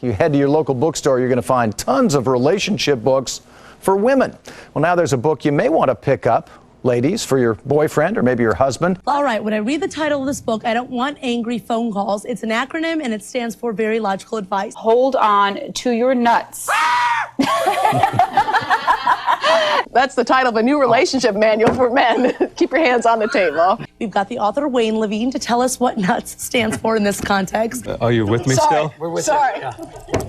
You head to your local bookstore, you're going to find tons of relationship books for women. Well, now there's a book you may want to pick up, ladies, for your boyfriend or maybe your husband. All right, when I read the title of this book, I don't want angry phone calls. It's an acronym and it stands for Very Logical Advice. Hold on to your nuts. That's the title of a new relationship manual for men. Keep your hands on the table. We've got the author, Wayne Levine, to tell us what N.U.T.s stands for in this context. Are you with me still? We're with you. Yeah.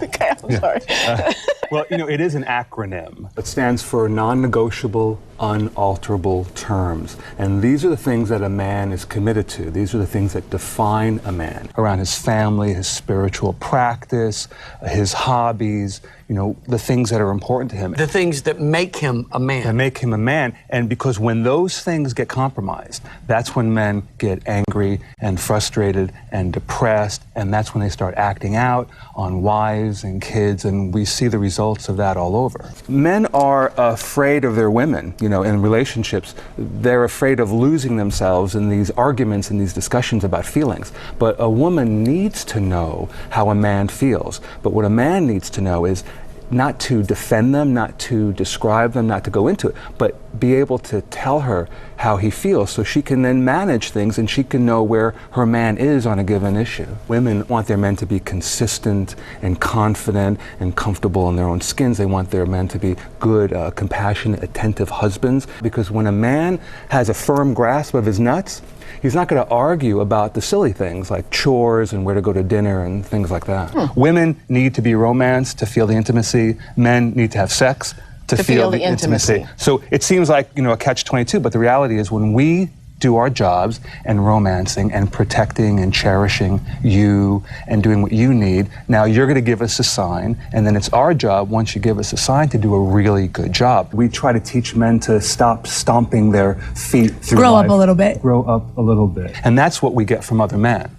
Okay, I'm sorry. Well, you know, it is an acronym. It stands for non-negotiable, unalterable terms. And these are the things that a man is committed to. These are the things that define a man around his family, his spiritual practice, his hobbies, you know, the things that are important to him. The things that make him a man. That make him a man. And because when those things get compromised, that's when men get angry and frustrated and depressed, and that's when they start acting out on wives and kids, and we see the results of that all over. Men are afraid of their women, you know, in relationships. They're afraid of losing themselves in these arguments and these discussions about feelings. But a woman needs to know how a man feels. But what a man needs to know is not to defend them, not to describe them, not to go into it, but be able to tell her how he feels so she can then manage things and she can know where her man is on a given issue. Women want their men to be consistent and confident and comfortable in their own skins. They want their men to be good, compassionate, attentive husbands, because when a man has a firm grasp of his nuts, he's not going to argue about the silly things like chores and where to go to dinner and things like that. Women need to be romanced to feel the intimacy. Men need to have sex to feel the intimacy. So it seems like, you know, a catch-22, but the reality is when we do our jobs and romancing and protecting and cherishing you and doing what you need, now you're going to give us a sign, and then it's our job, once you give us a sign, to do a really good job. We try to teach men to stop stomping their feet through Grow life. up a little bit. Grow up a little bit. And that's what we get from other men.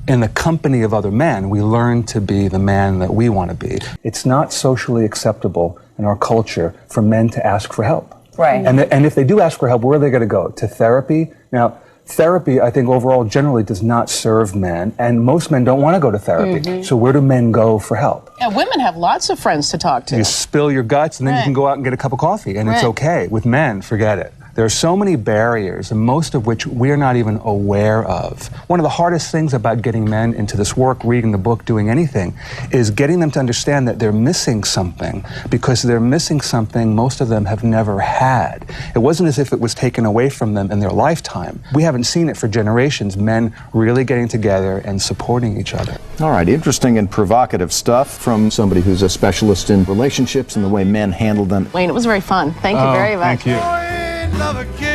In the company of other men, we learn to be the man that we want to be. It's not socially acceptable in our culture for men to ask for help. Right. And if they do ask for help, where are they going to go? To therapy? Now, therapy, I think, overall, generally does not serve men, and most men don't want to go to therapy. So where do men go for help? Yeah, women have lots of friends to talk to. You spill your guts, and then you can go out and get a cup of coffee, and it's okay. With men, forget it. There are so many barriers, and most of which we're not even aware of. One of the hardest things about getting men into this work, reading the book, doing anything, is getting them to understand that they're missing something, because they're missing something most of them have never had. It wasn't as if it was taken away from them in their lifetime. We haven't seen it for generations, men really getting together and supporting each other. All right, interesting and provocative stuff from somebody who's a specialist in relationships and the way men handle them. Wayne, it was very fun. Thank you very much. Thank you. Love a kid.